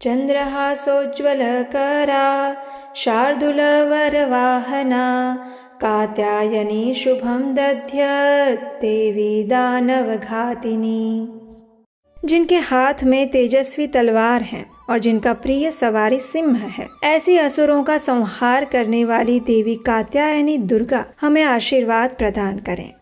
चन्द्रहासोज्ज्वलकरा शार्दूलवरवाहना कात्यायनी शुभं दध्यत् देवी दानवघातिनी। जिनके हाथ में तेजस्वी तलवार है और जिनका प्रिय सवारी सिंह है, ऐसी असुरों का संहार करने वाली देवी कात्यायनी दुर्गा हमें आशीर्वाद प्रदान करें।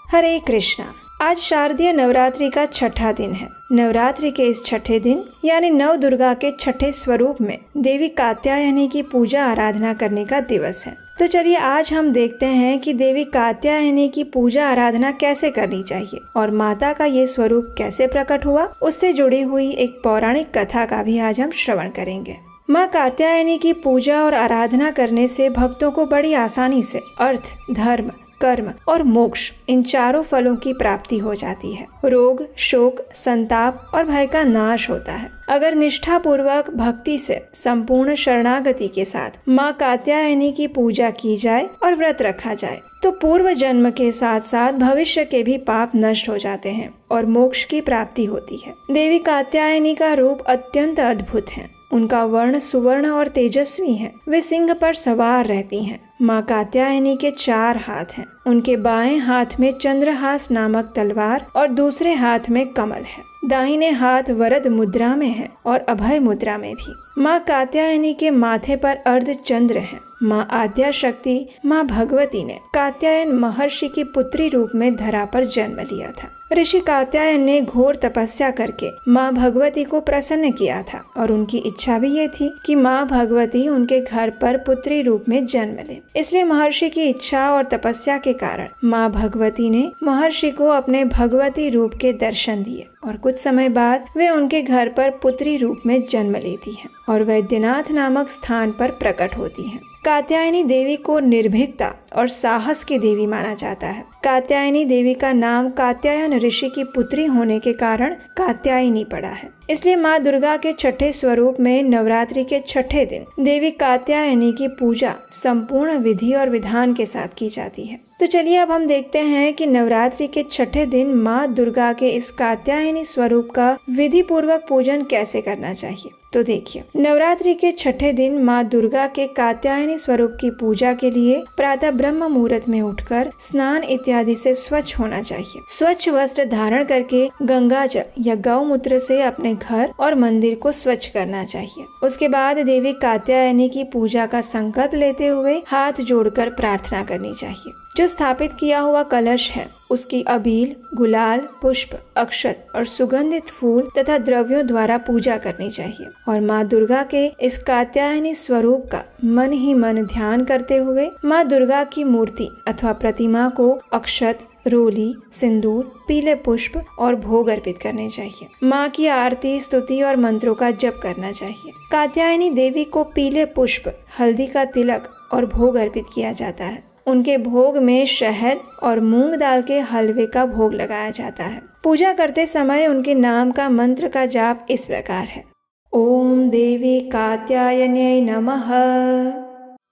हरे कृष्णा। आज शारदीय नवरात्रि का छठा दिन है। नवरात्रि के इस छठे दिन यानी नव दुर्गा के छठे स्वरूप में देवी कात्यायनी की पूजा आराधना करने का दिवस है। तो चलिए आज हम देखते हैं कि देवी कात्यायनी की पूजा आराधना कैसे करनी चाहिए और माता का ये स्वरूप कैसे प्रकट हुआ, उससे जुड़ी हुई एक पौराणिक कथा का भी आज हम श्रवण करेंगे। माँ कात्यायनी की पूजा और आराधना करने से भक्तों को बड़ी आसानी से अर्थ, धर्म, कर्म और मोक्ष इन चारों फलों की प्राप्ति हो जाती है। रोग, शोक, संताप और भय का नाश होता है। अगर निष्ठा पूर्वक भक्ति से संपूर्ण शरणागति के साथ माँ कात्यायनी की पूजा की जाए और व्रत रखा जाए तो पूर्व जन्म के साथ साथ भविष्य के भी पाप नष्ट हो जाते हैं और मोक्ष की प्राप्ति होती है। देवी कात्यायनी का रूप अत्यंत अद्भुत है। उनका वर्ण सुवर्ण और तेजस्वी है। वे सिंह पर सवार रहती हैं। माँ कात्यायनी के 4 हाथ हैं। उनके बाएं हाथ में चंद्रहास नामक तलवार और दूसरे हाथ में कमल है। दाहिने हाथ वरद मुद्रा में है और अभय मुद्रा में भी। माँ कात्यायनी के माथे पर अर्ध चंद्र है। माँ आद्या शक्ति माँ भगवती ने कात्यायन महर्षि की पुत्री रूप में धरा पर जन्म लिया था। ऋषि कात्यायन ने घोर तपस्या करके माँ भगवती को प्रसन्न किया था और उनकी इच्छा भी ये थी कि माँ भगवती उनके घर पर पुत्री रूप में जन्म ले। इसलिए महर्षि की इच्छा और तपस्या के कारण माँ भगवती ने महर्षि को अपने भगवती रूप के दर्शन दिए और कुछ समय बाद वे उनके घर पर पुत्री रूप में जन्म लेती हैं और वैद्यनाथ नामक स्थान पर प्रकट होती हैं। कात्यायनी देवी को निर्भीकता और साहस की देवी माना जाता है। कात्यायनी देवी का नाम कात्यायन ऋषि की पुत्री होने के कारण कात्यायनी पड़ा है। इसलिए माँ दुर्गा के छठे स्वरूप में नवरात्रि के छठे दिन देवी कात्यायनी की पूजा संपूर्ण विधि और विधान के साथ की जाती है। तो चलिए अब हम देखते हैं कि नवरात्रि के छठे दिन माँ दुर्गा के इस कात्यायनी स्वरूप का विधि पूर्वक पूजन कैसे करना चाहिए। तो देखिए, नवरात्रि के छठे दिन माँ दुर्गा के कात्यायनी स्वरूप की पूजा के लिए प्रातः ब्रह्म मुहूर्त में उठकर स्नान इत्यादि से स्वच्छ होना चाहिए। स्वच्छ वस्त्र धारण करके गंगा जल या गौमूत्र से अपने घर और मंदिर को स्वच्छ करना चाहिए। उसके बाद देवी कात्यायनी की पूजा का संकल्प लेते हुए हाथ जोड़कर प्रार्थना करनी चाहिए। जो स्थापित किया हुआ कलश है उसकी अबील, गुलाल, पुष्प, अक्षत और सुगंधित फूल तथा द्रव्यों द्वारा पूजा करनी चाहिए और माँ दुर्गा के इस कात्यायनी स्वरूप का मन ही मन ध्यान करते हुए माँ दुर्गा की मूर्ति अथवा प्रतिमा को अक्षत, रोली, सिंदूर, पीले पुष्प और भोग अर्पित करने चाहिए। माँ की आरती, स्तुति और मंत्रों का जप करना चाहिए। कात्यायनी देवी को पीले पुष्प, हल्दी का तिलक और भोग अर्पित किया जाता है। उनके भोग में शहद और मूंग दाल के हलवे का भोग लगाया जाता है। पूजा करते समय उनके नाम का मंत्र का जाप इस प्रकार है: ओम देवी कात्यायन्यै नमः।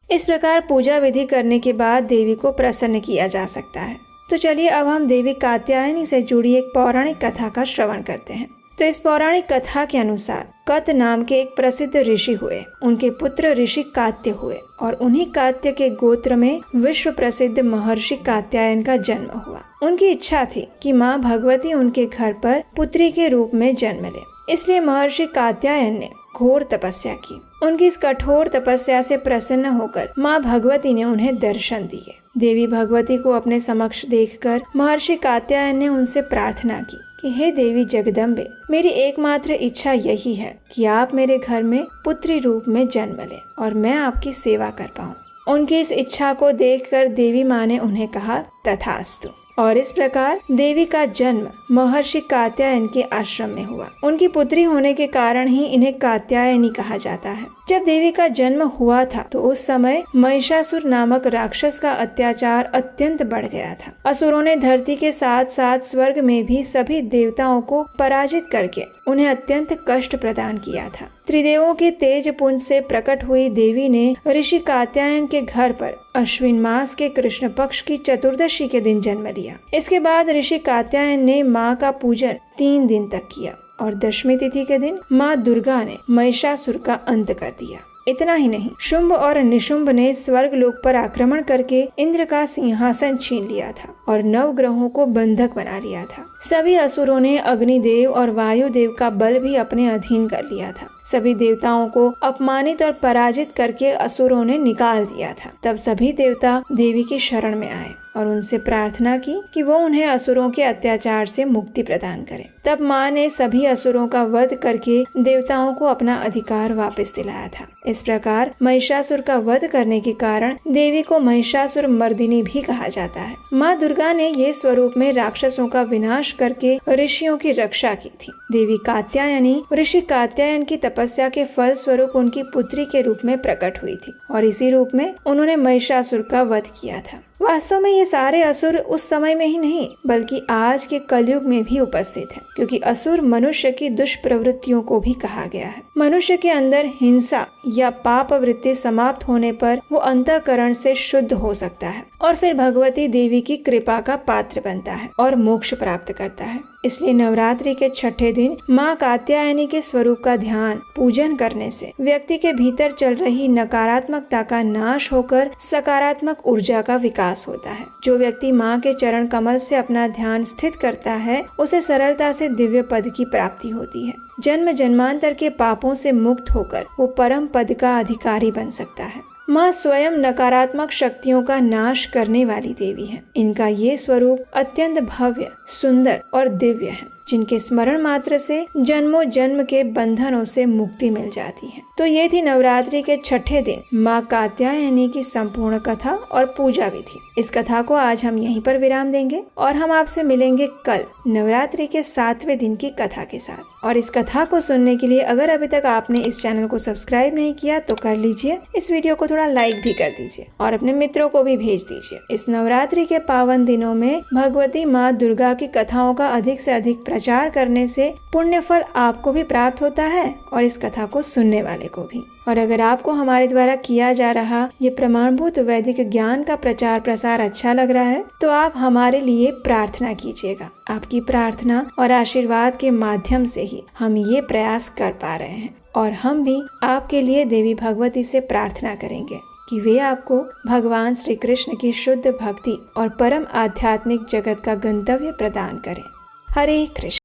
इस प्रकार पूजा विधि करने के बाद देवी को प्रसन्न किया जा सकता है। तो चलिए अब हम देवी कात्यायनी से जुड़ी एक पौराणिक कथा का श्रवण करते हैं। तो इस पौराणिक कथा के अनुसार कत नाम के एक प्रसिद्ध ऋषि हुए। उनके पुत्र ऋषि कात्य हुए और उन्हीं कात्य के गोत्र में विश्व प्रसिद्ध महर्षि कात्यायन का जन्म हुआ। उनकी इच्छा थी कि माँ भगवती उनके घर पर पुत्री के रूप में जन्म ले। इसलिए महर्षि कात्यायन ने घोर तपस्या की। उनकी इस कठोर तपस्या से प्रसन्न होकर माँ भगवती ने उन्हें दर्शन दिए। देवी भगवती को अपने समक्ष देखकर महर्षि कात्यायन ने उनसे प्रार्थना की कि हे देवी जगदम्बे, मेरी एकमात्र इच्छा यही है कि आप मेरे घर में पुत्री रूप में जन्म लें और मैं आपकी सेवा कर पाऊँ। उनकी इस इच्छा को देखकर देवी माँ ने उन्हें कहा तथास्तु। और इस प्रकार देवी का जन्म महर्षि कात्यायन के आश्रम में हुआ। उनकी पुत्री होने के कारण ही इन्हें कात्यायनी कहा जाता है। जब देवी का जन्म हुआ था तो उस समय महिषासुर नामक राक्षस का अत्याचार अत्यंत बढ़ गया था। असुरों ने धरती के साथ साथ स्वर्ग में भी सभी देवताओं को पराजित करके उन्हें अत्यंत कष्ट प्रदान किया था। त्रिदेवों के तेज पुंज से प्रकट हुई देवी ने ऋषि कात्यायन के घर पर अश्विन मास के कृष्ण पक्ष की चतुर्दशी के दिन जन्म लिया। इसके बाद ऋषि कात्यायन ने माँ का पूजन 3 दिन तक किया। और दशमी तिथि के दिन माँ दुर्गा ने महिषासुर का अंत कर दिया। इतना ही नहीं, शुंभ और निशुंभ ने स्वर्ग लोक पर आक्रमण करके इंद्र का सिंहासन छीन लिया था और 9 ग्रहों को बंधक बना लिया था। सभी असुरों ने अग्निदेव और वायुदेव का बल भी अपने अधीन कर लिया था। सभी देवताओं को अपमानित और पराजित करके असुरों ने निकाल दिया था। तब सभी देवता देवी की शरण में आए और उनसे प्रार्थना की कि वो उन्हें असुरों के अत्याचार से मुक्ति प्रदान करें। तब माँ ने सभी असुरों का वध करके देवताओं को अपना अधिकार वापस दिलाया था। इस प्रकार महिषासुर का वध करने के कारण देवी को महिषासुर मर्दिनी भी कहा जाता है। माँ दुर्गा ने ये स्वरूप में राक्षसों का विनाश करके ऋषियों की रक्षा की थी। देवी कात्यायनी ऋषि कात्यायन की तपस्या के फल स्वरूप उनकी पुत्री के रूप में प्रकट हुई थी और इसी रूप में उन्होंने महिषासुर का वध किया था। वास्तव में ये सारे असुर उस समय में ही नहीं बल्कि आज के कलयुग में भी उपस्थित हैं, क्योंकि असुर मनुष्य की दुष्प्रवृत्तियों को भी कहा गया है। मनुष्य के अंदर हिंसा या पाप वृत्ति समाप्त होने पर वो अंतःकरण से शुद्ध हो सकता है और फिर भगवती देवी की कृपा का पात्र बनता है और मोक्ष प्राप्त करता है। इसलिए नवरात्रि के छठे दिन माँ कात्यायनी के स्वरूप का ध्यान पूजन करने से व्यक्ति के भीतर चल रही नकारात्मकता का नाश होकर सकारात्मक ऊर्जा का विकास होता है। जो व्यक्ति माँ के चरण कमल से अपना ध्यान स्थित करता है उसे सरलता से दिव्य पद की प्राप्ति होती है। जन्म जन्मांतर के पापों से मुक्त होकर वो परम पद का अधिकारी बन सकता है। माँ स्वयं नकारात्मक शक्तियों का नाश करने वाली देवी है। इनका ये स्वरूप अत्यंत भव्य, सुंदर और दिव्य है, जिनके स्मरण मात्र से जन्मों जन्म के बंधनों से मुक्ति मिल जाती है। तो ये थी नवरात्रि के छठे दिन माँ कात्यायनी की संपूर्ण कथा और पूजा विधि। इस कथा को आज हम यहीं पर विराम देंगे और हम आपसे मिलेंगे कल नवरात्रि के 7वें दिन की कथा के साथ। और इस कथा को सुनने के लिए अगर अभी तक आपने इस चैनल को सब्सक्राइब नहीं किया तो कर लीजिए। इस वीडियो को थोड़ा लाइक भी कर दीजिए और अपने मित्रों को भी भेज दीजिए। इस नवरात्रि के पावन दिनों में भगवती माँ दुर्गा की कथाओं का अधिक से अधिक प्रचार करने से पुण्य फल आपको भी प्राप्त होता है और इस कथा को सुनने वाले को भी। और अगर आपको हमारे द्वारा किया जा रहा ये प्रमाणभूत वैदिक ज्ञान का प्रचार प्रसार अच्छा लग रहा है तो आप हमारे लिए प्रार्थना कीजिएगा। आपकी प्रार्थना और आशीर्वाद के माध्यम से ही हम ये प्रयास कर पा रहे हैं और हम भी आपके लिए देवी भगवती से प्रार्थना करेंगे कि वे आपको भगवान श्री कृष्ण की शुद्ध भक्ति और परम आध्यात्मिक जगत का गंतव्य प्रदान करें। हरे कृष्ण।